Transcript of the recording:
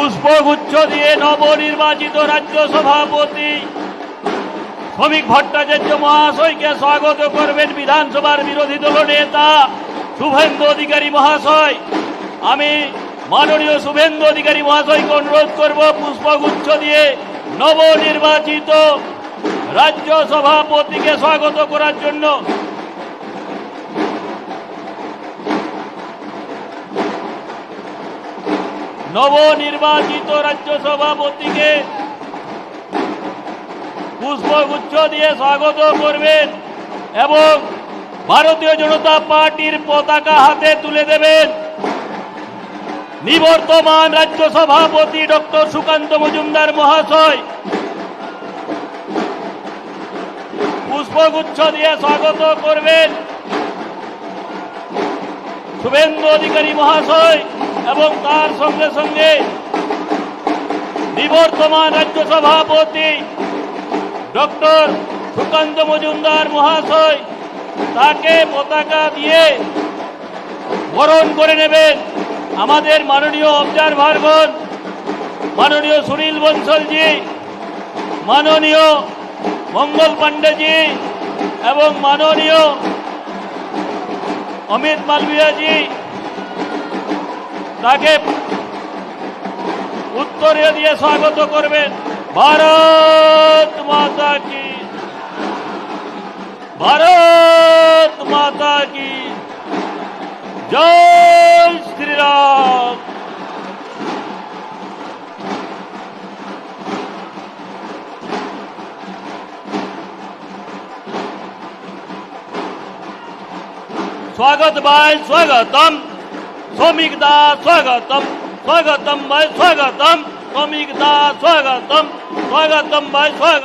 পুষ্পগুচ্ছ দিয়ে নবনির্বাচিত রাজ্য সভাপতি শ্রমিক ভট্টাচার্য মহাশয়কে স্বাগত করবেন বিধানসভার বিরোধী দল নেতা শুভেন্দু অধিকারী মহাশয়। আমি মাননীয় শুভেন্দু অধিকারী মহাশয়কে অনুরোধ করব পুষ্পগুচ্ছ দিয়ে নবনির্বাচিত রাজ্য সভাপতিকে স্বাগত করার জন্য। নবনির্বাচিত রাজ্য সভাপতিকে পুষ্পগুচ্ছ দিয়ে স্বাগত করবেন এবং ভারতীয় জনতা পার্টির পতাকা হাতে তুলে দেবেন নিবর্তমান রাজ্য সভাপতি ডক্টর সুকান্ত মজুমদার মহাশয়। পুষ্পগুচ্ছ দিয়ে স্বাগত করবেন শুভেন্দু অধিকারী মহাশয় এবং তার সঙ্গে সঙ্গে নিবর্তমান রাজ্য সভাপতি ডক্টর সুকান্ত মজুমদার মহাশয়। তাকে পতাকা দিয়ে বরণ করে নেবেন আমাদের মাননীয় অবজারভারগণ, মাননীয় সুনীল বনসলজি, মাননীয় মঙ্গল পান্ডেজি এবং মাননীয় অমিত মালভিয়াজি। তাকে উত্তরে দিয়ে স্বাগত করবেন। ভারত মাতা কি, ভারত মাতা কি জয় শ্রীরাম। स्वागत भाई स्वागतम, श्रमिक दा स्वागतम, स्वागतम भाई स्वागतम, श्रमिक दा स्वागतम, स्वागतम भाई स्वागतम।